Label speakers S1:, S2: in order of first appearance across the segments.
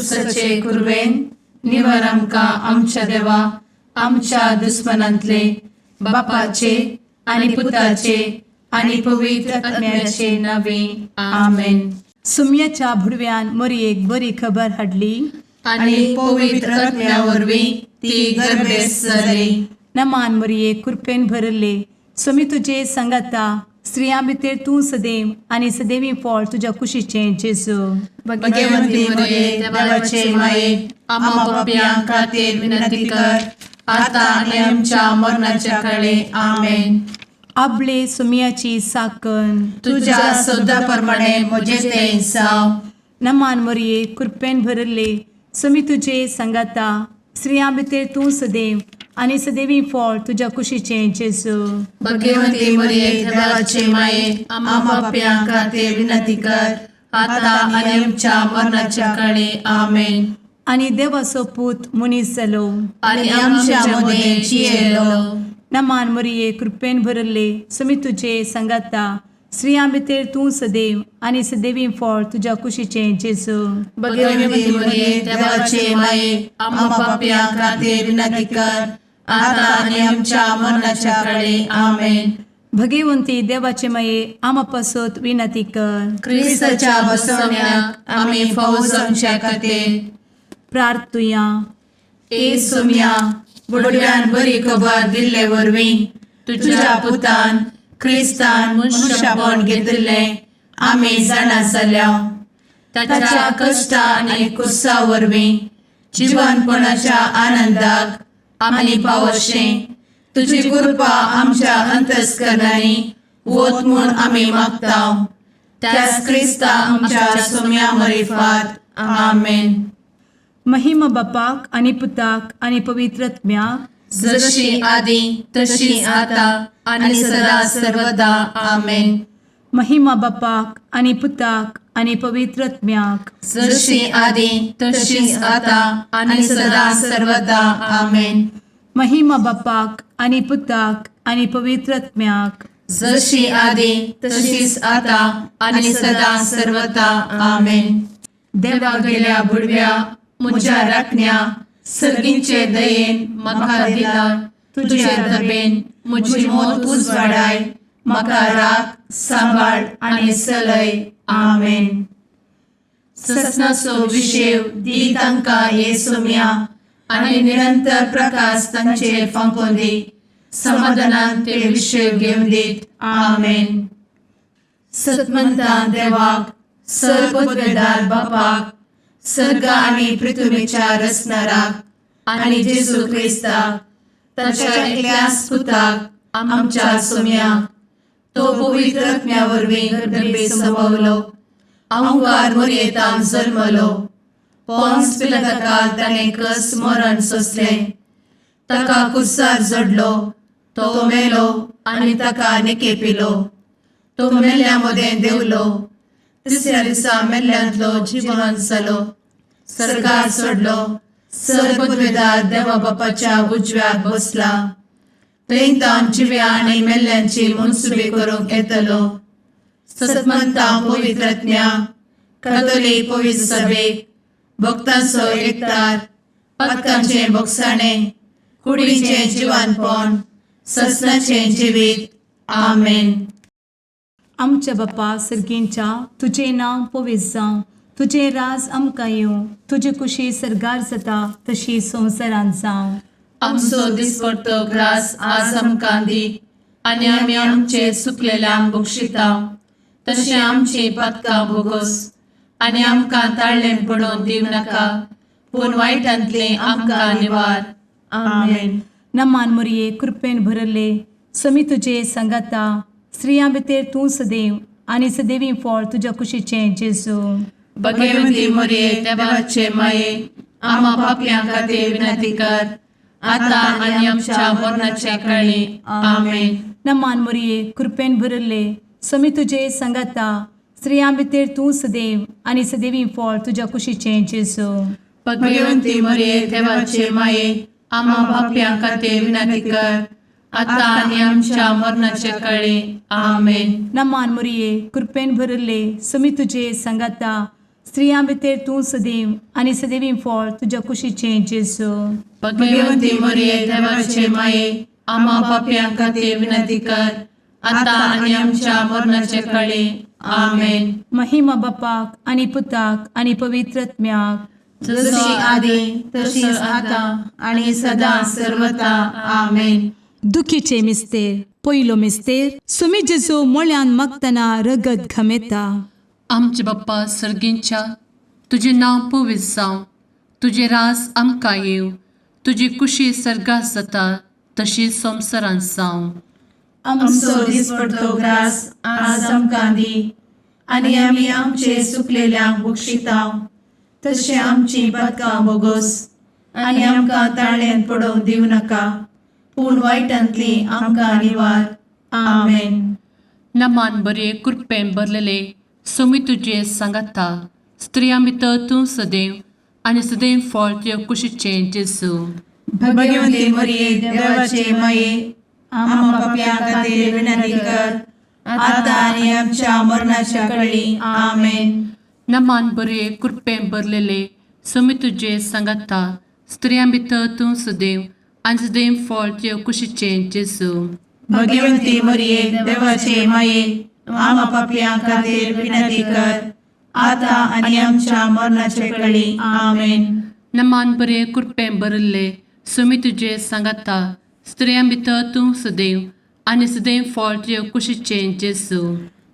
S1: खुर्सचे कुर्वेन निवर आमकां आमच्या देवा आमच्या दुस्मनांतले बापाचे आनी पुताचे आनी पवित्र आत्म्याचे नावे आमेन.
S2: सुम्याच्या भुडव्यान मरयेक बरी खबर हाडली
S1: आनी पवित्र आत्म्या वरवीं ती गर्भेस जाली.
S2: नमान मरयेक कृपेन भरले समी तुजे संगाता स्त्रियां भितर तूं सदैव आनी सदैवी फळ तुज्या कुशीचें जेजू.
S1: भगवंती मरिये देवाचे माये आम्हा पाप्यां खातीर विनंती कर आता आनी आमच्या मरणाच्या काळी आमेन.
S2: आपले सुम्याची साकन
S1: तुझ्या सोदा प्रमाणे म्हजे तें जावं.
S2: नमान मरये कृपेन भरले समी तुजे संगाता स्त्रियां भितर तूं सदैव आनी सदैवी फळ तुज्या कुशीचें जेजू.
S1: भगवंती मरिये देवाचे माये आम्हा पाप्यां खातीर विनंती कर आता आनी आमच्या मरणाच्या काळी आमेन.
S2: आनी देवाचो पूत मनीस जालो
S1: आनी आमच्या मदें जियेलो.
S2: नमान मरये कृपेन भरले समी तुजे संगाता स्त्रियां भितर तूं सदैव आनी सदैवी फळ तुज्या कुशीचें जेजू.
S1: भगवंती मरिये देवाचे माये आम्हा पाप्यां खातीर विनंती कर आता आनी आमच्या मरणाच्या काळी आमेन.
S2: भगवंती देवाचे माये आमा पासत विनंती कर.
S1: क्रिस्ताच्या बसवण्याक आमी फावो जावचे खातीर
S2: प्रार्थुया.
S1: ए सुम्या बुडव्यान बरी खबर दिल्ले वरवीं तुज्या पुतान क्रिस्तान मनशापण घेतिल्ले आमी जाणा जाल्या. ताच्या कश्टा आनी कुर्सा वरवीं जिवनपणाच्या आनंदाक आमी पावशें तुजी कृपा आमच्या अंतस्करणांनी वोत म्हूण आमी मागतां. त्याच क्रिस्ता आमच्या सुम्या मरिफात आमेन.
S2: महिमा बापाक आनी पुताक आनी पवित्र आत्म्याक
S1: जशी आदी तशी आता आनी सदा सर्वदा आमेन.
S2: महिमा बापाक आनी पुताक आनी पवित्र आत्म्याक
S1: जशी आदी तशीच आता आनी सदा सर्वदा आमेन.
S2: महिमा बापाक आनी पुताक आनी पवित्र आत्म्याक
S1: जशी आदी तशीच आता आनी सदा सर्वदा आमेन. देवा गेल्या बुडव्या म्हज्या राखण्या सर्गींचे दयेन म्हाका दिला तुजे धबेन म्हजी मोत उजवाडाय म्हाका राख सांबाळ आनी चलय आमेन. ससनाचो विशेव दी तांकां हे सुम्या आनी निरंतर प्रकाश तांचेर फांकून दी. समाधानान ते विशेव घेवन दीत आमेन. सतमंता देवाक सर्वपदवेदार बापाक सर्ग आनी पृथ्वीच्या रचणाराक आनी जेजू क्रिस्ताक ताच्या एकल्याच पुताक आमच्या सुम्याक तो पवित्र आत्म्या वरवीं गर्भे संभवलो. अंगार मरयेंत जल्मलो. पोंस पिलाताकाल ताणें कस मरण सोंसलें. ताका कुर्सार जडलो. तो मेलो आनी ताका निकेपिलो. तो मेल्ल्या मदें देंवलो. तिसऱ्या दिसा मेल्ल्यांतलो जिवंत जालो. सर्गार चडलो. सर्वपदवेदार देवा बापाच्या उजव्याक बसला. थंय जिव्या आनी मेल्ल्यांची मनसुबी करूंक येतलो. सतमंतां पवित्र आत्म्या कातोलीक पवित्र सभेक भक्तांचो एकठार पातकांचें भोगसाणें कुडीचें जिवनपण ससनाचें जिवीत आमेन.
S2: आमच्या बापा सर्गींच्या तुजें नांव पवित्र जावं. तुजें राज आमकां येवं. तुजी कुशी सर्गार जाता तशी संवसारांत जावं.
S1: आमचो दिसपडटो ग्रास आज आमकां दी आनी आमी आमचे चुकलेल्यांक बक्षिता तशें आमची पातकां भोगोस आनी आमकां ताळ्ळें पडोवन दिव नाका पूण वायटांतले आमकां निवार आमेन.
S2: नमान मरये कृपेन भरले समी तुजे संगाता स्त्रियां भितर तूं सदैव आनी सदैवी फळ तुज्या कुशीचें जेजू.
S1: भगवंती मरिये देवाचे माये आम्हा पाप्यां खातीर विनंती कर आता आनी आमच्या मरणाच्या काळी आमेन.
S2: नमान मरये कृपेन भरले समी तुजे संगाता स्त्रियां भितर तूं सदैव आनी सदैवी फळ तुज्या कुशीचें जेजू.
S1: भगवंती मरिये देवाचे माये आम्हा पाप्यां खातीर विनंती कर आता आनी आमच्या मरणाच्या काळी आमेन.
S2: नमान मरये कृपेन भरले समी तुजे संगाता स्त्रियां भितर तूं सदैव आनी सदैवी फळ तुज्या कुशीचें जेजू.
S1: भगवंती मरिये देवाचे माये आम्हा पाप्यां खातीर विनंती कर आता आणि आमच्या मरणाच्या काळी आमेन.
S2: महिमा बापाक आनी पुताक आनी पवित्रत्म्याक,
S1: जशी आदी तशीच आता आणि सदा सर्वदा आमेन.
S2: दुखीचे मिस्तेर. पयलो मिस्तेर. सुमी जेजू मोळ्यान मागतना रगत घामेता.
S3: आमचे बाप्पा सर्गींच्या, तुझे नाव पवित्र जावं, तुझे रास आमकां येव, तुजी कुशी सर्गात जाता तशी संवसारांत जावं.
S1: आमचो दिसपडटो ग्रास आज आमकां दी आणि आमी आमचे सुकलेल्यांक बक्षितांव, तशें आमची पातकां बोगोस आनी आमकां ताळ्यान पडोवंक दिवं नाका, पूण वायटांतली आमकां निवार. आमेन.
S3: नमान बरे कृपेन भरलेले सोमी तुजे सांगाता, स्त्रियां भितर तूं सदैव आनी सदैव फळ तुज्या कुशीचें जेजू.
S1: भगवंती मरिये देवाचे माये आम्हा पाप्यां खातीर विनंती कर आता आणि आमच्या मरणाच्या काळी आमेन.
S3: नमान बरे कृपेन भरलेले सोमी तुजे सांगाता, स्त्रियां भितर तूं सदैव आनी सदैव फळ तुज्या कुशीचें जेजू.
S1: भगवंती मरिये देवाचे माये आम्हा पाप्यां खातीर विनंती कर आता आणि आमच्या मरणाच्या काळी आमेन.
S3: नमान बरे कृपेन भरले सोमी तुजे सांगाता, स्त्रियां भितर तूं सदैव आनी सदैव फळ तुज्या कुशीचें जेजू.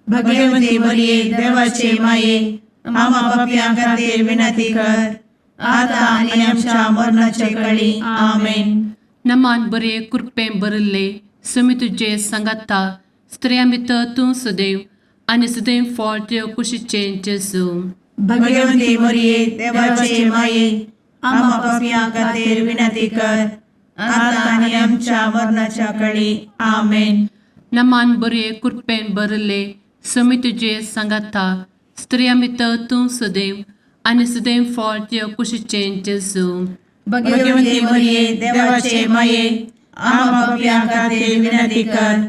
S1: भगवंती मरिये देवाचे माये आम्हा पाप्यां खातीर विनंती कर आता आणि आमच्या मरणाच्या काळी आमेन.
S3: नमान बरे कृपेन भरले सोमी तुजे सांगाता, स्त्रियां भितर तूं सदैव आनी सदैव फळ तुज्या कुशीचें जेजू.
S1: भगवंती मरिये देवाचे माये आम्हा पाप्यां खातीर विनंती कर आता आणि आमच्या मरणाच्या काळी आमेन.
S3: नमान बरे कृपेन भरले सोमी तुजे सांगाता, स्त्रियां भितर तूं सदैव आनी सदैव फळ तुज्या कुशीचें जेजू.
S1: भगवंती मरिये देवाचे माये आम्हा पाप्यां खातीर विनंती कर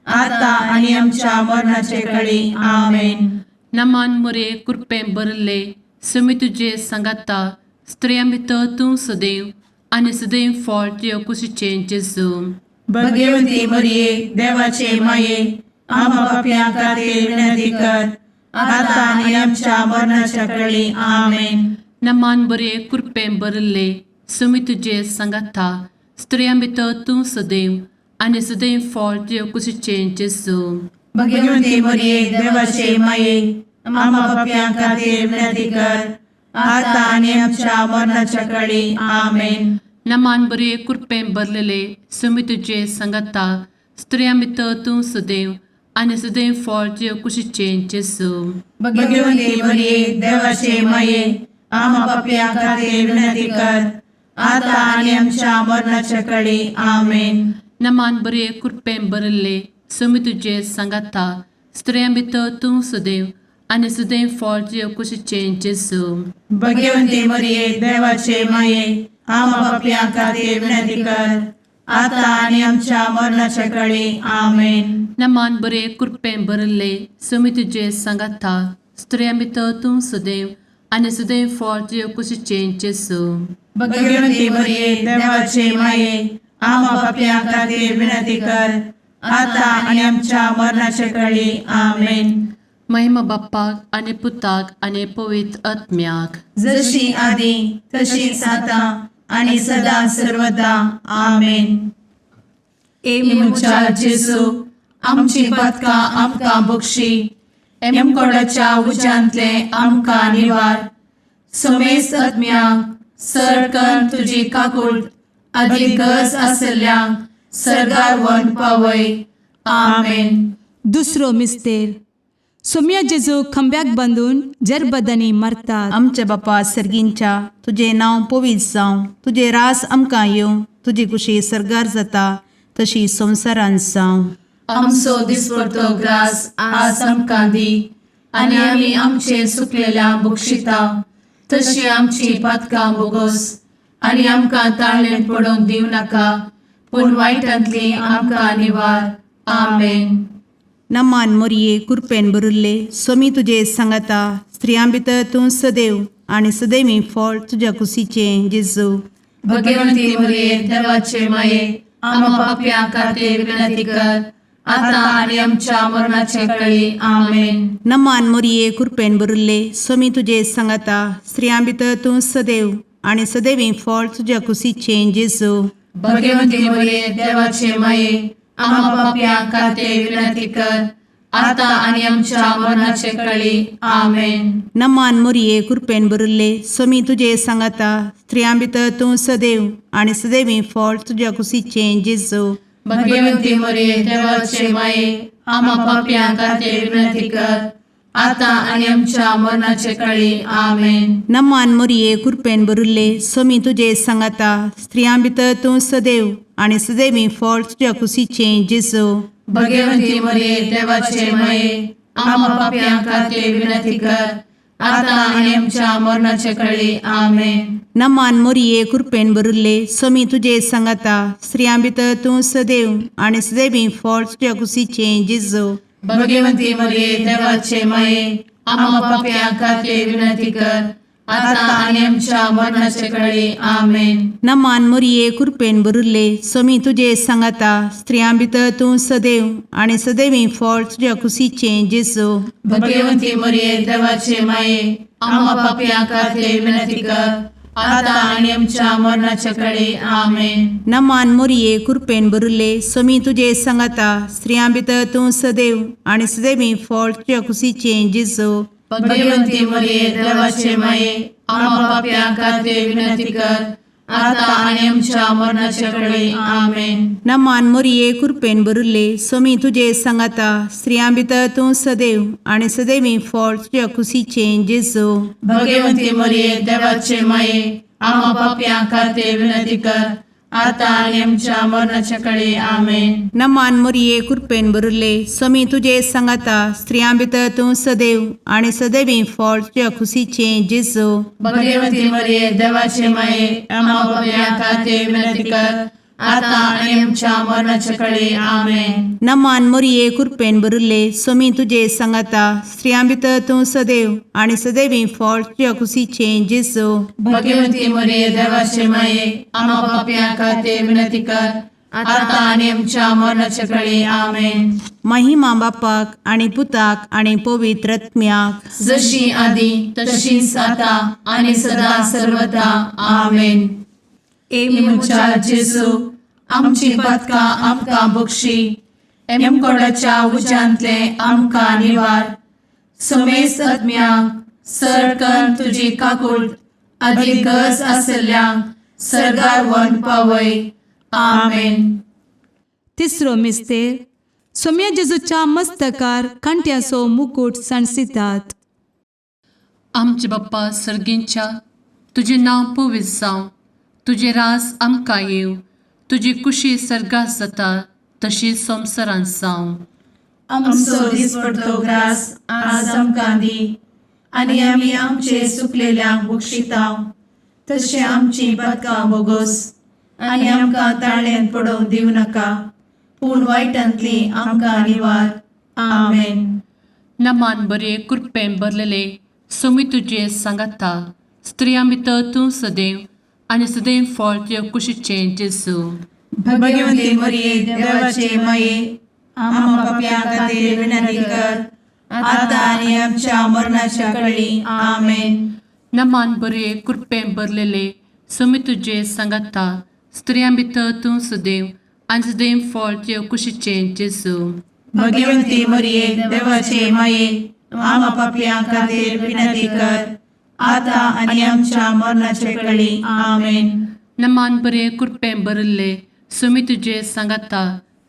S1: आता आणि आमच्या मरणाच्या काळी आमेन.
S3: नमान बरे कृपेन भरले सोमी तुजे सांगाता, स्त्रियां भितर तूं सदैव आनी सदैव फळ तुज्या कुशीचें जेजू.
S1: भगवंती मरिये देवाचे माये आम्हा पाप्यां खातीर विनंती कर आता आणि आमच्या मरणाच्या काळी आमेन.
S3: नमान बरे कृपेन भरले सोमी तुजे सांगाता, स्त्रियां भितर तूं सदैव आनी सदैव फळ तुज्या कुशीचें जेजू.
S1: भगवंती मरिये देवाचे माये आम्हा पाप्यां खातीर विनंती कर आता आणि आमच्या मरणाच्या काळी आमेन.
S3: नमान बरे कृपेन भरलेले सोमी तुजे सांगाता, स्त्रियां भितर तूं सदैव आनी सदैव फळ तुज्या कुशीचें जेजू.
S1: भगवंती मरिये देवाचे माये आम्हा पाप्यां खातीर विनंती कर आता आणि आमच्या मरणाच्या काळी आमेन.
S3: नमान बरे कृपेन भरले सोमी तुजे सांगाता, स्त्रियां भितर तूं सदैव आनी सदैव फळ तुज्या कुशीचें जेजू.
S1: भगवंती मरिये देवाचे माये आम्हा पाप्यां खातीर विनंती कर आता आणि आमच्या मरणाच्या काळी आमेन.
S3: नमान बरे कृपेन भरले सोमी तुजे सांगाता, स्त्रियां भितर तूं सदैव आनी सदैव फळ तुज्या कुशीचें जेजू.
S1: भगवंती मरिये देवाचे माये आम्हा पाप्यां खातीर विनंती कर आता आणि आमच्या मरणाच्या काळी आमेन.
S3: महिमा बाप्पाक आनी पुताक आनी पवित्र आत्म्याक,
S1: जशी आदी तशीच आता आणि सदा सर्वदा आमेन. मुचा जेजू आमची पातकां आमकां बक्षी, एमकोडाच्या उज्यांतले आमकां निवार. सोमेस आत्म्याक सडकन तुजी काकूट अधिक गरज आसल्यांक सर्गार व्हरून पावय. आमेन.
S2: दुसरो मिस्तेर. सोम्या जेजू खंब्याक बांदून जरबदांनी मारतात.
S4: आमच्या बापा सर्गींच्या, तुझे नाव पवित्र जावं, तुझे रास आमकां येवं, तुजी कुशी सर्गार जाता तशी संवसारांत जावं.
S1: आमचो दिसपडटो ग्रास आज आमकां दी आणि आमी आमचे सुकलेल्यांक बक्षितांव, तशी आमची पातकां बोगोस आणि आमकां ताळ्यान पडोवंक दिवं नाका, पूण वायटांतली आमकां निवार. आमेन.
S4: नमान मोरये कृपेन भरुल्ले, सोमी तुजे सांगाता, स्त्रियां भितर तूं सदैव आणि सदैवी फळ तुझ्या कुशीचें जेजू.
S1: भगवंती मरिये देवाचे माये आम्हा पाप्यां खातीर विनंती कर आता आणि आमच्या मरणाचे कळी आमेन.
S4: नमान मोरये कृपेन भरिल्ले स्वामी तुजे सांगाता स्त्रियां भितर तूं सदैव आणि सदैवी फळ तुझ्या कुशीचें जेजू.
S1: भगवंती मरिये देवाचे माये आम्हा पाप्यां खातीर विनंती कर आता आणि आमच्या मरणाचे कळी आमेन.
S4: नमान मोरये कृपेन भरिल्ले स्वामी तुजे सांगाता स्त्रियां भितर तूं सदैव आणि सदैवी फळ तुझ्या कुशीचें जेजू.
S1: भगवंती मरिये देवाचे माये आम्हा पाप्यां खातीर विनंती कर आता आणि आमच्या मरणाचे कळी आमेन.
S4: नमान मोरये कृपेन भरिल्ले स्वामी तुजे सांगाता स्त्रियां भितर तूं सदैव आणि सदैवी फळ तुझ्या कुशीचें जेजू.
S1: भगवंती मरिये देवाचे माये आम्हा पाप्यां खातीर विनंती कर आता आणि आमच्या मरणाचे कळी आमेन.
S4: नमान मोरये कृपेन भरिल्ले स्वामी तुजे सांगाता स्त्रियां भितर तूं सदैव आणि सदैवी फळ तुझ्या कुशीचें जेजू.
S1: भगवंती मरिये देवाचे माये आम्हा पाप्यां खातीर विनंती कर आता आणि आमच्या मरणाचे कळी आमेन.
S4: नमान मोरये कृपेन भरिल्ले स्वामी तुजे सांगाता स्त्रियां भितर तूं सदैव आणि सदैवी फळ तुझ्या कुशीचें जेजू.
S1: भगवंती मरिये देवाचे माये आम्हा पाप्यां खातीर विनंती कर आता आणि आमच्या मरणाचे कळी आमेन.
S4: नमान मोरये कृपेन भरिल्ले स्वामी तुजे सांगाता स्त्रियां भितर तूं सदैव आणि सदैवी फळ तुझ्या कुशीचें जेजू.
S1: भगवंती मरिये देवाचे माये आम्हा पाप्यां खातीर विनंती कर आता आणि आमच्या मरणाचे कळी आमेन.
S4: नमान मोरये कृपेन भरिल्ले स्वामी तुजे सांगाता स्त्रियां भितर तूं सदैव आणि सदैवी फळ तुझ्या कुशीचें जेजू.
S1: भगवंती मरिये देवाचे माये आम्हा पाप्यां खातीर विनंती कर आता आणि आमच्या मरणाचे कळी आमेन.
S4: नमान मोरये कृपेन भरिल्ले स्वामी तुजे सांगाता स्त्रियां भितर तूं सदैव आणि सदैवी फळ तुझ्या कुशीचें जेजू.
S1: भगवंती मरिये देवाचे माये आम्हा पाप्यां खातीर विनंती कर आता आणि आमच्या मरणाचे कळी आमेन.
S4: नमान मोरये कृपेन भरिल्ले स्वामी तुजे सांगाता स्त्रियां भितर तूं सदैव आणि सदैवी फळ तुझ्या कुशीचें जेजू.
S1: भगवंती मरिये देवाचे माये आम्हा पाप्यां खातीर विनंती कर आता आणि आमच्या मरणाचे कळी आमेन.
S4: महिमा बापाक आणि पुताक आणि पवित्र आत्म्याक
S1: जशी आधी तशीच आता आणि सदा सर्वदा आमेन. एमुच्या जेजू आमची पदकां आमकां बक्षी एमकोडाच्या उज्यांतले आमकां निवार. समेस्त आत्म्यांक सरकन तुजी काकूट अधिक गरज आसल्ल्यांक सरगार वन पावय आमेन.
S2: तिसरो मिस्तेर सोम्या जेजूच्या मस्तकार कांट्याचो मुकुट सणसितात.
S3: आमचे बाप्पा सर्गींच्या तुझे नांव पवित्र जावं, तुझे राज आमकां येवं, तुजी कुशी सर्गात जाता तशी संवसारांत जावं.
S1: आमचो दिसपडटो ग्रास आज आमकां दी आनी आमी आमचे सुकलेल्यांक बक्षितांव. तशें आमची पदकां बोगोस आनी आमकां ताळ्यान पडोवंक दिवं नाका पूण वायटांतली आमकां निवार आमेन.
S3: नमान बरे कृपेन भरलेले सोमी तुजे सांगाता स्त्रियां भितर तूं सदैव आणि सदैव फळ तुज्या कुशीचें जेजू.
S1: भगवंती मरिये देवाचे माये आम्हा पाप्यां खातीर विनंती कर आता आनी आमच्या मरणाच्या कळी आमेन.
S3: नमान बरे कृपेन भरलेले सोमी तुजे सांगाता स्त्रियां भितर तूं सदैव आणि सदैव फळ तुज्या कुशीचें जेजू.
S1: भगवंती मरिये देवाचे माये आम्हा पाप्यां खातीर विनंती कर आता आनी आमच्या मरणाचे कळी आमेन.
S3: नमान बरे कृपेन भरले सोमी तुजे सांगाता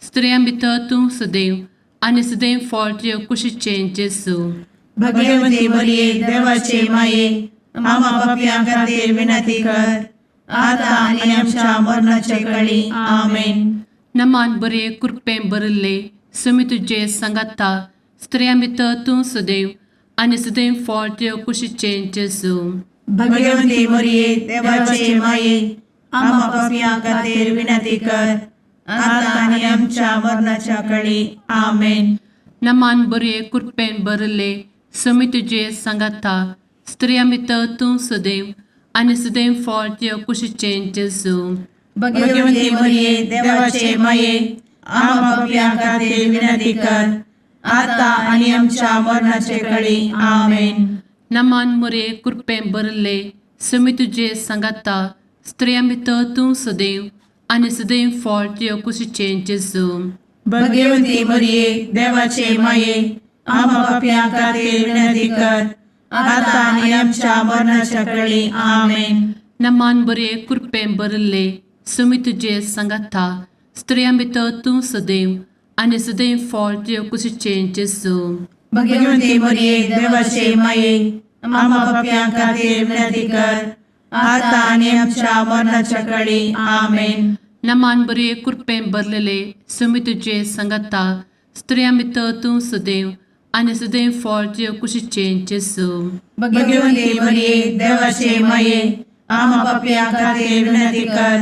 S3: स्त्रियां भितर तूं सदैव आणि सदैव फळ तुज्या कुशीचें जेजू.
S1: भगवंती मरिये देवाचे माये आम्हा पाप्यां खातीर विनंती कर आता आनी आमच्या मरणाचे कळी आमेन.
S3: नमान बरे कृपेन भरले सोमी तुजे सांगाता स्त्रियां भितर तूं सदैव आणि सदैव फळ तुज्या कुशीचें जेजू.
S1: भगवंती मरिये देवाचे माये आम्हा पाप्यां खातीर विनंती कर आता आनी आमच्या मरणाच्या कळी आमेन.
S3: नमान बरे कृपेन भरले समी तुझे सांगाता स्त्रियां भितर तूं सदैव आनी सदैव फळ तुझ्या कुशीचें जेजू.
S1: भगवंती मरिये देवाचे माये आम्हा पापियां खातीर विनंती कर आता आणि आमच्या मरणाचे काळी आमेन.
S3: नमान मोरे कृपें भरले समी तुझे सांगाता स्त्रियां भितर तूं सदैव आनी सदैव फळ तुझ्या कुशीचें जेजू.
S1: भगवंती मरिये देवाचे माये आम्हा पापियां खातीर विनंती कर आता आणि आमच्या मरणाच्या काळी आमेन.
S3: नमान बरे कृपें भरले समी तुझे सांगाता स्त्रियां भितर तूं सदैव आनी सदैव फळ तुझ्या कुशीचें जेजू.
S1: भगवंती मरिये देवाचे माये आम्हा पापियां खातीर विनंती कर आता आणि आमच्या मरणाच्या काळी आमेन.
S3: नमान बरे कृपें भरलेले समी तुझे सांगाता स्त्रियां भितर तूं सदैव आनी सदैव फळ तुझ्या कुशीचें जेजू.
S1: भगवंती मरिये देवाचे माये आम्हा पापियां खातीर विनंती कर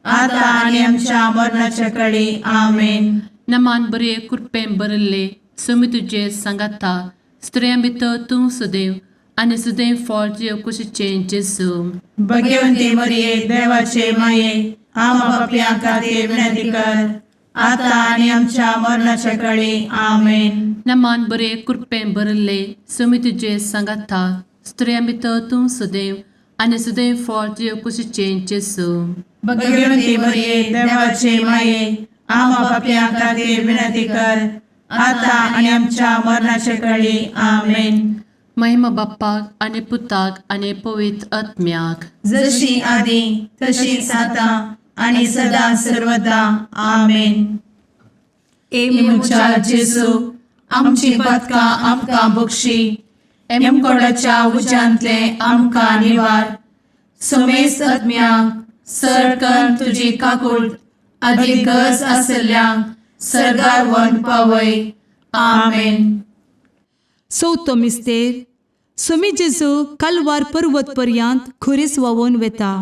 S1: आता आणि आमच्या मरणाच्या काळी आमेन.
S3: नमान बरे कृपें भरले समी तुझे सांगाता स्त्रियां भितर तूं सदैव आनी सदैव फळ तुझ्या कुशीचें जेजू.
S1: भगवंती मरिये देवाचे माये आम्हा पापियां खातीर विनंती कर आता आणि आमच्या मरणाच्या काळी आमेन.
S3: नमान बरे कृपें भरले समी तुझे सांगाता स्त्रियां भितर तूं सदैव आनी सदैव फळ तुझ्या कुशीचें जेजू.
S1: भगवंती मरिये देवाचे माये आम्हा पापियां खातीर विनंती कर आता आणि आमच्या मरणाच्या काळी आमेन.
S3: महिमा बाप्पाक आनी पुताक आनी पवित्र आत्म्याक
S1: जशी आदी तशीच आता आणि सदा सर्वदा आमेन. मुचा जेजू आमची पदकां आमकां बक्षी एमकोडाच्या उज्यांतले आमकां निवार. समेस्त आत्म्यांक सरकन तुजी काकूळ अधिक गरज आसल्ल्यांक सरगार वन पावय. आमेन.
S2: चवथो मिस्तेर समी जेजू कालवार पर्वत पर्यंत खुरीस व्हांवून वेता.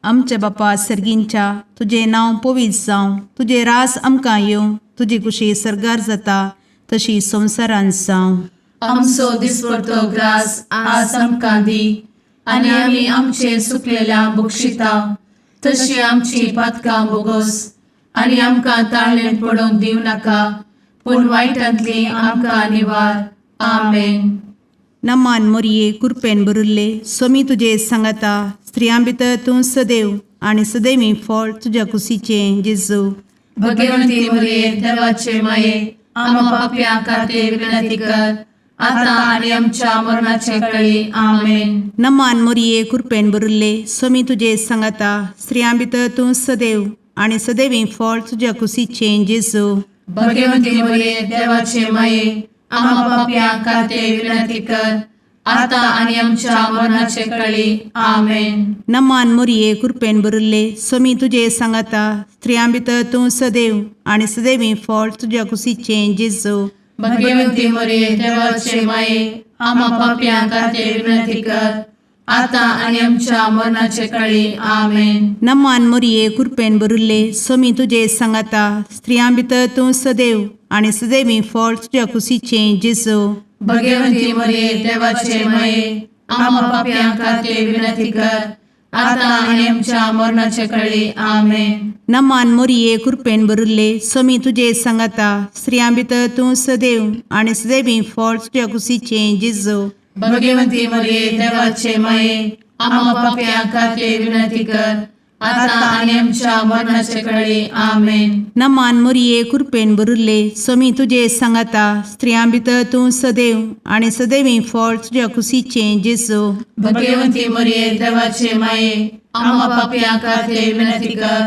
S4: आमच्या बापा सर्गींच्या तुझे नांव पवित्र जावं, तुझे रास आमकां येवं, तुजी कुशी सरगार जाता तशी संवसारांत जावं.
S1: आमचो दिसपडटो ग्रास आज आमकां दी आनी आमी आमचे चुकलेल्यांक बक्षिता तशी आमची पातकां बोगोस आनी आमकां ताळणेन पडोवंक दिव नाका पूण वायटांतली आमकां निवार. आमेन.
S4: नमान मोरये कृपेन भरिल्ले समी तुजे सांगाता स्त्रियां भितर तूं सदैव आनी सदैवी फळ तुज्या कुशीचें जेजू.
S1: भगवंती मरिये देवाचे माये आम्हा पापियां खातीर विनंती कर आता आणि आमच्या मरणाचे काळी. आमेन.
S4: नमान मोरये कृपेन भरिल्ले समी तुजे सांगाता स्त्रियां भितर तूं सदैव आनी सदैवी फळ तुज्या कुशीचें जेजू.
S1: भगवंती मरिये देवाचे माये आम्हा पापियां खातीर विनंती कर आता आणि आमच्या मरणाचे काळी. आमेन.
S4: नमान मोरये कृपेन भरिल्ले समी तुजे सांगाता स्त्रियां भितर तूं सदैव आनी सदैवी फळ तुज्या कुशीचें जेजू.
S1: भगवंती मरिये देवाचे माये आम्हा पापियां खातीर विनंती कर आता आणि आमच्या मरणाचे काळी. आमेन.
S4: नमान मोरये कृपेन भरिल्ले समी तुजे सांगाता स्त्रियां भितर तूं सदैव आनी सदैवी फळ तुज्या कुशीचें जेजू.
S1: भगवंती मरिये देवाचे माये आम्हा पापियां खातीर विनंती कर आता आणि आमच्या मरणाचे काळी. आमेन.
S4: नमान मोरये कृपेन भरिल्ले समी तुजे सांगाता स्त्रियां भितर तूं सदैव आनी सदैवी फळ तुज्या कुशीचें जेजू.
S1: भगवंती मरिये देवाचे माये आम्हा पापियां खातीर विनंती कर आता आणि आमच्या मरणाचे काळी. आमेन.
S4: नमान मोरये कृपेन भरिल्ले समी तुजे सांगाता स्त्रियां भितर तूं सदैव आनी सदैवी फळ तुज्या कुशीचें जेजू.
S1: भगवंती मरिये देवाचे माये आम्हा पापियां खातीर विनंती कर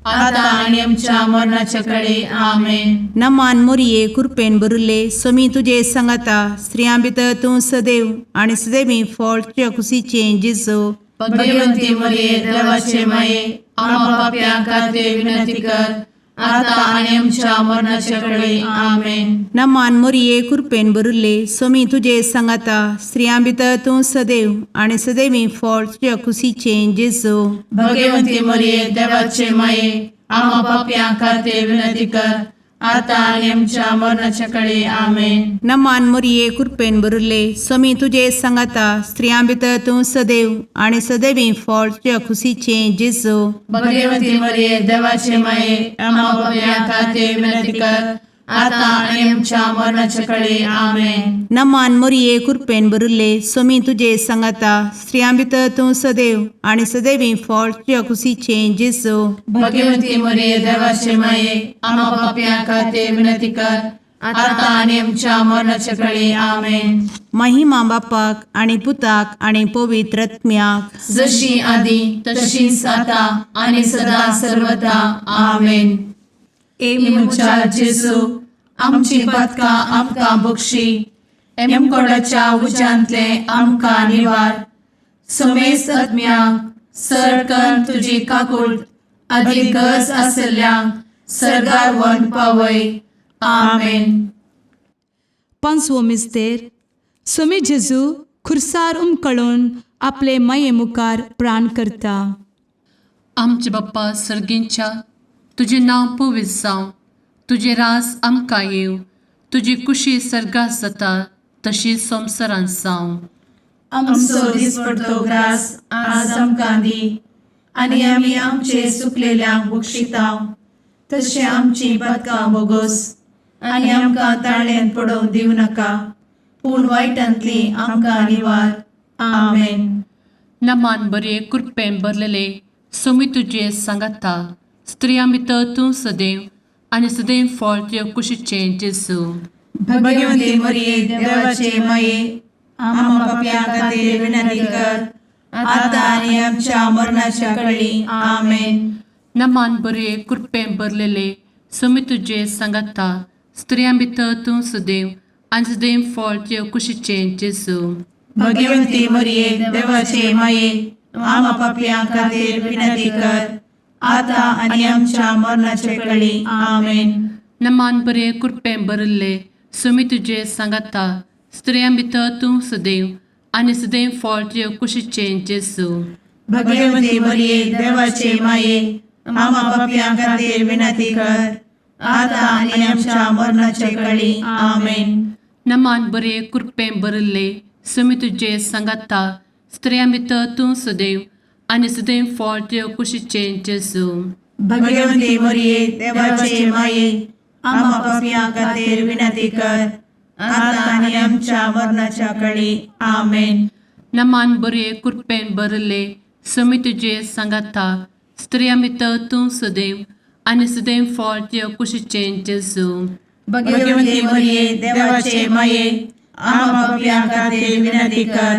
S1: आता आणि आमच्या मरणाच्या काळी. आमेन.
S4: नमान मोरये कृपेन भरिल्ले समी तुजे सांगाता स्त्रियां भितर तूं सदैव आनी सदैवी फळ तुज्या कुशीचें जेजू.
S1: भगवंती मरिये देवाचे माये आम्हा पापियां खातीर विनंती कर आता आणि आमच्या मरणाच्या काळी. आमेन.
S4: नमान मोरये कृपेन भरिल्ले समी तुजे सांगाता स्त्रियां भितर तूं सदैव आनी सदैवी फळ तुज्या कुशीचें जेजू.
S1: भगवंती मरिये देवाचे माये आम्हा पापियां खातीर विनंती कर आता आणि आमच्या मरणाच्या काळी आमेन.
S4: नमान मोरये कृपेन बरुले स्वामी तुझे सांगाता स्त्रियां भितर तूं सदैव आणि सदैवी फळ तुझ्या खुशीचे जेजू.
S1: भगवती मरिये देवाचे माये आम्हा पाप्या खातीर विनंती कर, आता आणि आमच्या मरणाच्या काळी आमेन.
S4: नमान मोरये कृपेन बरुले स्वामी तुझे सांगाता स्त्रियां भितर तूं सदैव आणि सदैवी फळ तुझ्या खुशीचे जेजू.
S1: भगवती मरिये देवाचे माये आम्हा पाप्या खातीर विनंती कर, आता आणि आमच्या मरणाच्या काळी आमेन.
S4: महिमा बापाक आणि पुताक आणि पवित्र आत्म्याक,
S1: जशी आधी तशीच आता आणि सदा सर्वदा आमेन. मुचा जेजू आमची पदका आमकां बक्षी, कोणाच्या उजांतले आमकां निवार. समेस आत्म्यांक सरकन तुजी काकूट, अधिक गरज आसल्ल्यांक सरगार वन पावय. आमेन.
S2: पांचवो मिस्तेर स्वामी जेजू खुर्सार उमकळून आपले माये मुखार प्राण करता.
S3: आमचे बाप्पा सर्गींच्या तुझे नांव पवित्र जावं, तुझे रास आमकां येव, तुजी कुशी सर्गास जाता तशी संवसारांत जावं.
S1: आमचो दिसपडटो ग्रास आज आमकां दी, आनी आमी आमचे चुकलेल्यांक बक्षितांव. तशें आमची पदकां बोगोस आनी आमकां ताळ्यान पडोवंक दिवं नाका, पूण वायटांतली आमकां निवार. आमेन.
S3: नमान बरे कृपेन भरलेले स्वामी तुझे सांगाता स्त्रियां भितर तूं सदैव आणि सदैव फळ तुझ्या कुशीचे जेजू.
S1: भगवती मरिये देवाचे माये आम्हा पाप्यां खातीर विनंती कर, आता आनी आमच्या मरणाच्या काळी आमेन.
S3: नमान बरे कृपेन भरलेले स्वामी तुझे सांगाता स्त्रियां भितर तूं सदैव आणि सदैव फळ तुझ्या कुशीचे जेजू.
S1: भगवती मरिये देवाचे माये आम्हा पाप्यां खातीर विनंती कर, आता आनी आमच्या मरणाच्या काळी आमेन.
S3: नमान बरे कृपेन भरले स्वामी तुझे सांगाता स्त्रियां भितर तूं सदैव आणि सदैव फळ तुझ्या कुशीचे जेजू.
S1: भगवती मरिये देवाचे माये आम्हा पाप्यां खातीर विनंती कर, आता आनी आमच्या मरणाच्या काळी आमेन.
S3: नमान बरे कृपेन भरले स्वामी तुझे सांगाता स्त्रियां भितर तूं सदैव आणि सदैव फळ तुझ्या कुशीचे जेजू.
S1: भगवती मरिये देवाचे माये आम्हा पाप्यां खातीर विनंती कर, आता आनी आमच्या मरणाच्या काळी आमेन.
S3: नमान बरे कृपेन भरले स्वामी तुझे सांगाता स्त्रियां भितर तूं सदैव आणि सदैव फळ तुझ्या कुशीचे जेजू.
S1: भगवती मरिये देवाचे माये आम्हा पाप्यां खातीर विनंती कर,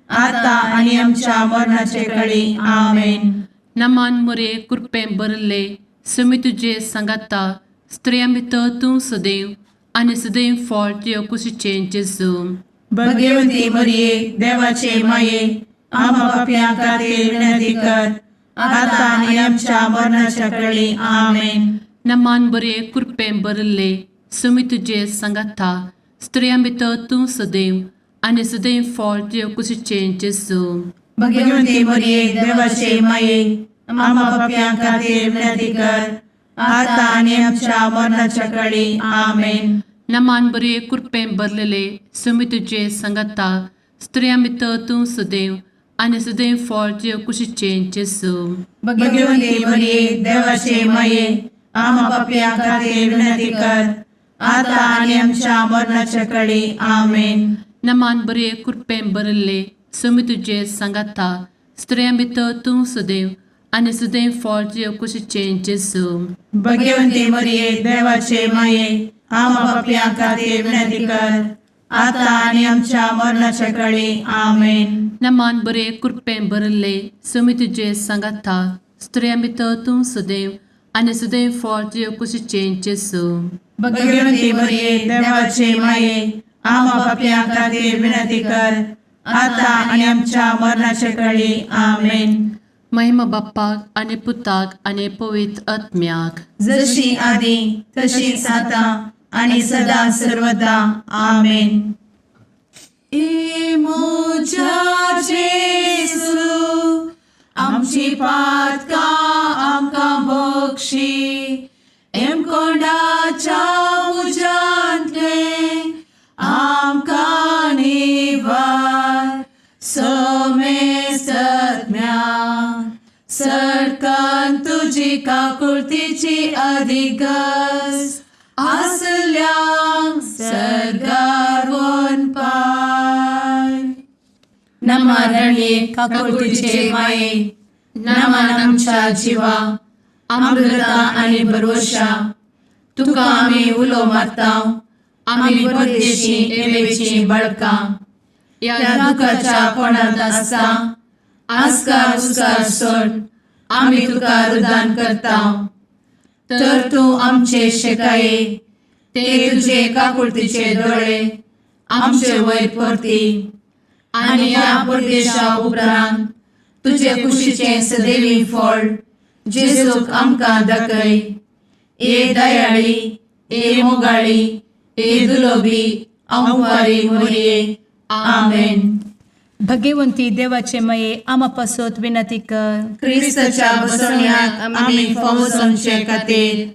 S1: आता आनी आमच्या मरणाच्या काळी आमेन.
S3: नमान बरे कृपेन भरले स्वामी तुझे सांगाता स्त्रियां भितर तूं सदैव आणि सदैव फळ तुझ्या कुशीचे जेजू.
S1: भगवती मरिये देवाचे माये आम्हा पाप्यां खातीर विनंती कर, आता आनी आमच्या मरणाच्या काळी आमेन.
S3: नमान बरे कृपेन भरले स्वामी तुझे सांगाता स्त्रियां भितर तूं सदैव आणि सदैव फळ तुझ्या कुशीचे जेजू.
S1: भगवती मरिये देवाचे माये आम्हा पाप्यां खातीर विनंती कर, आता आनी आमच्या मरणाच्या काळी आमेन.
S3: नमान बरे कृपेन भरलेले स्वामी तुझे सांगाता स्त्रियां भितर तूं सदैव आणि सदैव फळ तुझ्या कुशीचे जेजू.
S1: भगवती मरिये देवाचे माये आम्हा पाप्यां खातीर विनंती कर, आता आनी आमच्या मरणाच्या काळी आमेन.
S3: नमान बरे कृपेन भरले स्वामी तुझे सांगाता स्त्रियां भितर तूं सदैव आणि सदैव फळ तुझ्या कुशीचे जेजू.
S1: भगवती मरिये देवाचे माये आम्हा पाप्यां खातीर विनंती कर, आता आनी आमच्या मरणाच्या काळी आमेन.
S3: नमान बरे कृपेन भरले स्वामी तुझे सांगाता स्त्रियां भितर तूं सदैव आणि सदैव फळ तुझ्या कुशीचे जेजू.
S1: भगवती मरिये देवाचे माये आम्हा पाप्यां खातीर विनंती कर, आता आनी आमच्या मरणाच्या काळी आमेन.
S3: महिमा बाप्पाक आणि पुताक आणि पवित्र आत्म्याक,
S1: जशी आधी तशीच आता आणि सदा सर्वदा आमेन. मोजा जेजू आमची पातका आमकां बक्षी, कोणाच्या काकुळतीची अधिगस आसल्या सरगार वन पाय. नमारणे काकुळतीचे माये नमान आमच्या जिवा अमृता आणि भरवशा तुका आम्ही उलो मारताव. आम्ही परदेशी एवेची बळका या दुखाच्या कोणात आसता आस्कार उस्कार सोड आम्ही तुका रुदान करताव. तर तू आमचे शेकाये ते तुझे काकुळतीचे डोळे आमचे वयर परती आणि या परदेशा उपरांत तुझे कुशीचे सदैवी फळ जेजूक आमकां दाखय. ए दयाळी ए मोगाळी ए दुलोबी अंवारी मोरये. आमेन.
S2: भगवंती देवाचे मये आम्हा पासोत विनंती कर.
S1: क्रिस्ताच्या बसवण्यात आम्ही फावोसोनचे खातीर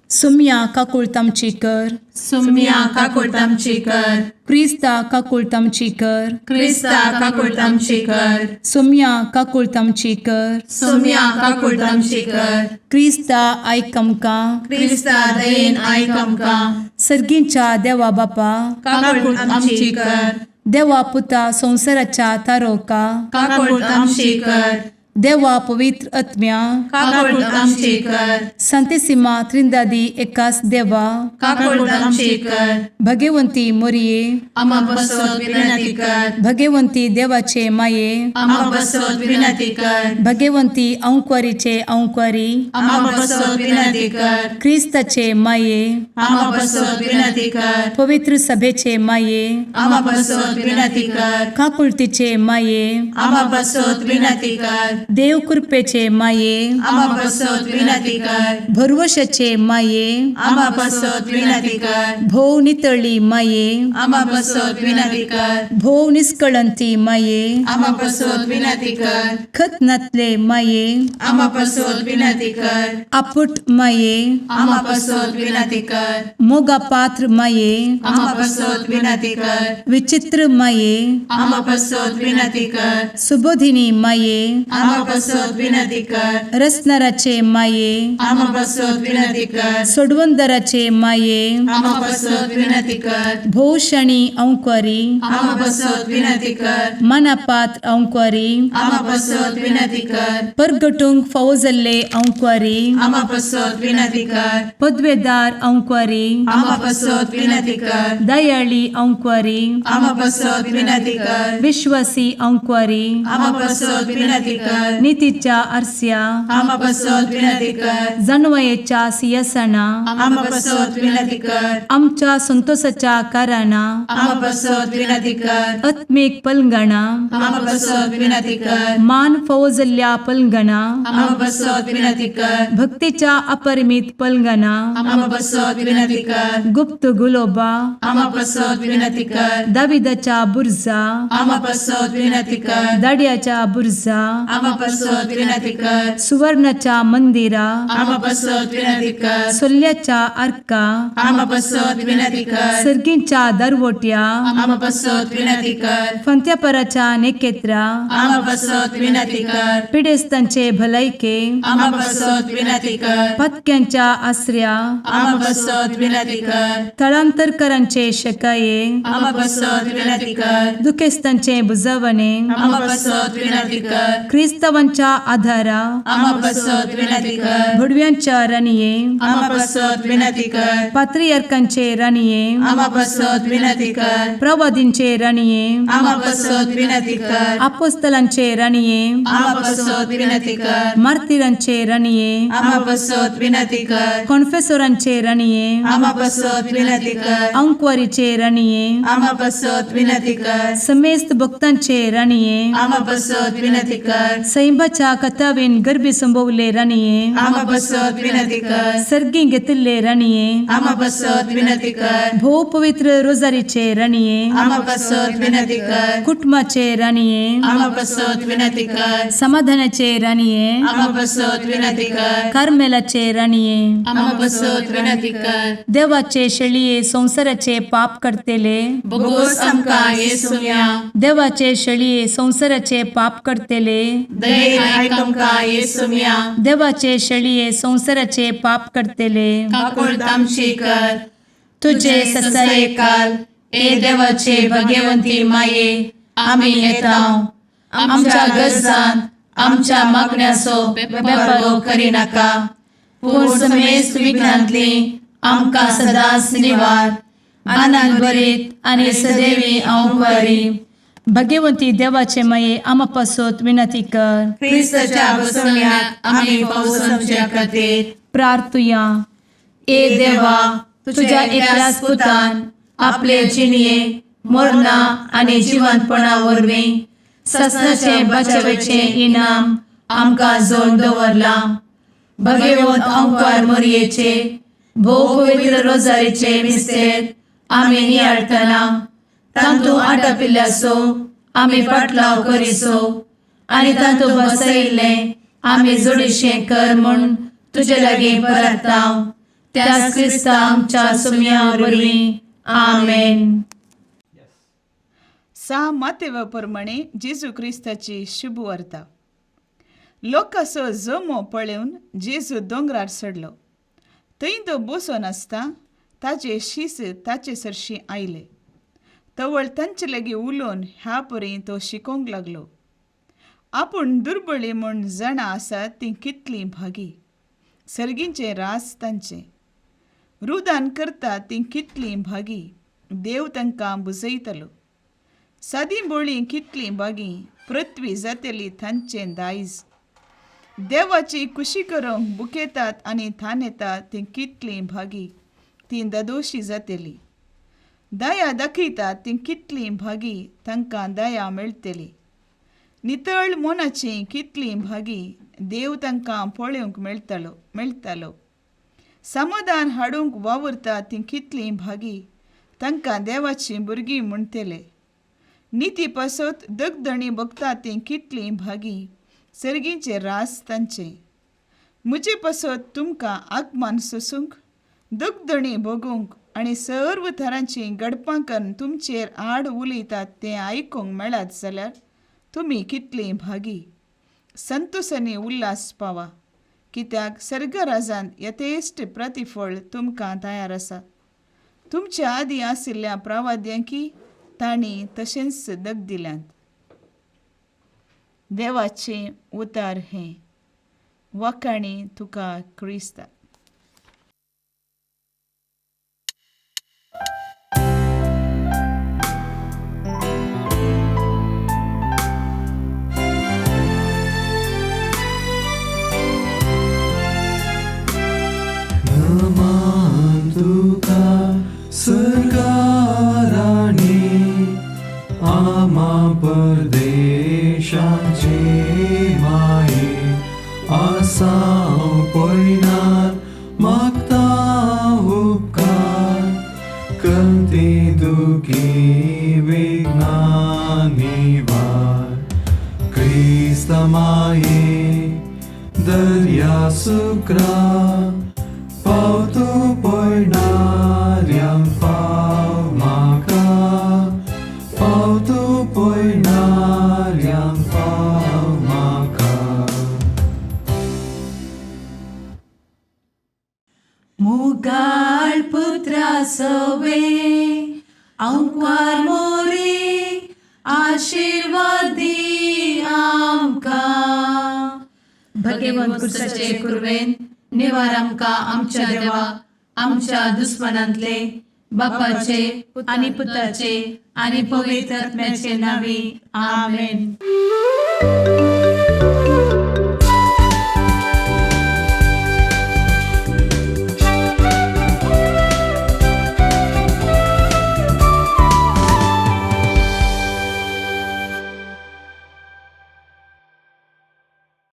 S2: सुम्या काकुळतामची कर.
S1: सुम्या काकुळतामची कर.
S2: क्रिस्ता काकुळतामची कर.
S1: क्रिस्ता काकुळतामची कर.
S2: सुम्या काकुळतामची कर.
S1: सुम्या काकुळतामची कर.
S2: क्रिस्ता आयकमका.
S1: क्रिस्ता दयेन आयक आमकां.
S2: सर्गींच्या देवा बापा
S1: काकुळतामची कर.
S2: देवा पुता संसाराच्या तारोका.
S1: काकुळतामची कर.
S2: देवा पवित्र आत्म्या
S1: काकुळतामची कर.
S2: संतेसिमा त्रिंदादी एकाच देवा
S1: काकुळतामची कर.
S2: भगवंती मोरिये
S1: आम्हा बसवत विनंती कर.
S2: भगवंती देवाचे माये
S1: आम्हा बसवत विनंती कर.
S2: भगवंती औंक्वारीचे औंक्वारी
S1: आम्हा बसवत विनंती कर.
S2: ख्रिस्ताचे माये
S1: आम्हा बसवत विनंती कर.
S2: पवित्र सभेचे माये
S1: आम्हा बसवत विनंती कर.
S2: काकुळतीचे माये
S1: आम्हा बसवत विनंती कर.
S2: देव कृपेचे माये
S1: आम्हा बसवत विनंती कर.
S2: भरवशाचे माये
S1: आम्हा बसवत विनंती कर.
S2: भोव नितळी माये
S1: आम्हा बसवत विनंती कर.
S2: भोव निष्कळंती माये
S1: आम्हा बसवत विनंती कर.
S2: खत नातले माये
S1: आम्हा बसवत विनंती कर.
S2: आपुट माये
S1: आम्हा बसवत विनंती कर.
S2: मोगा पात्र माये
S1: आम्हा बसवत विनंती कर.
S2: विचित्र माये
S1: आम्हा बसवत विनंती कर.
S2: सुबोधिनी माये
S1: आम्हा बसवत विनंती कर.
S2: रसनाराचे माये
S1: आम्हा बसवत विनंती कर.
S2: सोडवंदराचे माये
S1: आम्हा बसवत विनंती कर.
S2: भोषणी औंक्वारी
S1: आम्हा बसवत विनंती कर.
S2: मनापात्र औंक्वारी
S1: आम्हा बसवत विनंती कर.
S2: परगटुंग फौजल्ले औंक्वारी
S1: आम्हा बसवत विनंती कर.
S2: पदवेदार औंक्वारी
S1: आम्हा बसवत विनंती कर.
S2: दयाळी औंक्वारी
S1: आम्हा बसवत विनंती कर.
S2: विश्वासी औंक्वारी
S1: आम्हा बसवत विनंती कर.
S2: नीतीच्या आरस्या
S1: आम्हा बसवत विनंती कर.
S2: जणवयेच्या सिंहासना
S1: आम्हा बसवत विनंती कर.
S2: आमच्या संतोषाच्या कारणा
S1: आम्हा बसवत विनंती कर.
S2: आत्मिक पलंगणा
S1: आम्हा बसवत विनंती कर.
S2: मान फौजल्या पलंगणा
S1: आम्हा बसवत विनंती कर.
S2: भक्तीच्या अपरिमित पलंगणा
S1: आम्हा बसवत विनंती कर.
S2: गुप्त गुलोबा
S1: आम्हा बसवत विनंती कर.
S2: दाविदाच्या बुर्जा
S1: आम्हा बसवत विनंती कर.
S2: दाडियाच्या बुर्जा
S1: आम्हा बसवत विनंती कर.
S2: सुवर्णाच्या मंदिरा
S1: आम्हा बसवत विनंती कर.
S2: सोल्याच्या अर्का
S1: आम्हा बसवत विनंती कर.
S2: सर्गींच्या दरवोट्या
S1: आम्हा बसवत विनंती कर.
S2: फंत्यापराच्या नेकेत्रा
S1: आम्हा बसवत विनंती कर.
S2: पिडेस्तांचे भलायके
S1: आम्हा बसवत विनंती कर.
S2: पथक्यांच्या आश्रया
S1: आम्हा बसवत विनंती कर.
S2: स्थळांतरकरांचे शकाये
S1: आम्हा बसवत विनंती कर.
S2: दुखेस्तांचे बुजावणे
S1: आम्हा बसवत विनंती कर.
S2: ख्रिस्तवांच्या आधारा
S1: आम्हा बसवत विनंती कर.
S2: भुडव्यांच्या राणीये
S1: आम्हा बसवत विनंती कर.
S2: पात्रियार्कांचे राणीये
S1: आम्हा बसवत विनंती कर.
S2: प्रवादींचे राणीये
S1: आम्हा बसवत विनंती कर.
S2: अपोस्तलांचे राणीये
S1: आम्हा बसवत विनंती कर.
S2: मार्तिरांचे राणीये
S1: आम्हा बसवत विनंती कर.
S2: कॉन्फेसोरांचे राणीये
S1: आम्हा बसवत विनंती कर.
S2: अंक्वारीचे राणीये
S1: आम्हा बसवत विनंती कर.
S2: समेस्त भक्तांचे राणीये
S1: आम्हा बसवत विनंती कर.
S2: सैंबाच्या कथावेन गर्भी संभवले राणीये
S1: आम्हा बसवत विनंती कर.
S2: सर्गी घेतले राणीये
S1: आम्हा बसवत विनंती कर.
S2: भो पवित्र रोजारीचे राणीये
S1: आम्हा बसवत विनंती कर.
S2: कुटुंबाचे राणीये
S1: आम्हा बसवत विनंती कर.
S2: समाधानाचे राणीये
S1: आम्हा बसवत विनंती कर.
S2: कार्मेलाचे राणीये
S1: आम्हा बसवत विनंती कर.
S2: देवाचे शळीये संसाराचे पाप करतेले
S1: बोगोस आमकां येसुया.
S2: देवाचे शळीये संसाराचे पाप करतेले
S1: दयेन आयक आमकां येसू मिया
S2: देवाचे शेळये संवसाराचे पाप करतेले
S1: काकूळ तामशी कर
S2: तुझे ससाये
S1: काल ए देवाचे भगवंती माये आमी येताव आमच्या गरजान आमच्या मागण्याचो बेपरो करी नाका पूण समेस्त विघ्नांतली आमकां सदांच निवार आनंद बरीत आनी सदैवी औंकवारी
S2: भगवंती देवाचे माये आमा पासत विनंती कर
S1: क्रिस्ताच्या बसवण्याक आमी पावसांच्या खातीर
S2: प्रार्थुया
S1: ए देवा तुझ्या एकल्याच पुतान आपले जिणये मरणा आनी जिवंतपणा वरवीं सस्नाचे बचावेचे इनाम आमकां जोड दवरला भगवंत औंकवार मरयेचे भोव पवित्र रोजारीचे मिस्तेर आमी नियाळटना तांतू आटापिल्ल्याचो आमी पाटलाव करिसो आनी तांतू बसयिल्ले आमी जोडिशें कर म्हूण तुजे लागीं परतांव त्याच क्रिस्ता आमच्या सुम्या वरवीं आमेन.
S5: मातेव प्रमाणे जेजू क्रिस्ताची शुभ वार्ता. लोकांचो जमो पळोवन जेजू दोंगरार चडलो. थंय तो बसून आसता ताचे शीस ताचे सरशी आयले. तवळ तांचे लागीं उलोवन ह्या परी तो शिकोवंक लागलो. आपूण दुर्बळी म्हूण जाणां आसात ती कितलीं भागी. सर्गींचे रास तांचे रुदान करता ती कितलीं भागी. देव तांकां बुजयतलो. सादी बोळी कितलीं बागी. पृथ्वी जातली तांचे दायज. देवाची कुशी करूंक बुकेतात आनी थान येतात ती कितलीं भागी. ती ददोशी जातली. दया दाखयतात ती कितलीं भागी. तांकां दया मेळटली. नितळ मोनाची कितलीं भागी. देव तांकां पळोवंक मेळटलो. समाधान हाडूंक वावुरता ती कितलीं भागी. तांकां देवाची भुरगीं म्हणटले. निती पासत दगदणी बगता ती कितलीं भागी. सर्गींचे रास तांचे. म्हजे पासत तुमकां आगमान सोसूंक दगदणी बगूंक आनी सर्व थरांची गडपां करून तुमचेर आड उलयतात तें आयकूंक मेळत जाल्यार तुमी कितलीं भागी. संतोशांनी उल्हास पावा. कित्याक सर्गराजांत यथेश्ट प्रतिफळ तुमकां तयार आसा. तुमच्या आदीं आशिल्ल्या प्रवाद्यांकी तांणी तशेंच दगदिल्यांत. देवाचें उतार हें. वाखाणी तुका Crysta.
S6: Surgarani Ama Pardeshanche Mai Asam Poinar Magta Upkar Kanti Duki Vignani Var Krista Mai Darya Sukra Pautu Poinar Yang Pau Maka Pautu Poinar Yang Pau Maka
S1: मुगाळ पुत्रा सवे औंकवार मोरी आशीर्वाद दी आमकां. भगवंत क्रिस्ताचे कुरवेन निवार आमकां आमच्या देवा आमच्या दुस्मनांतले बापाचे आनी पुताचे आनी पवित्र आत्म्याचे नावी आमेन.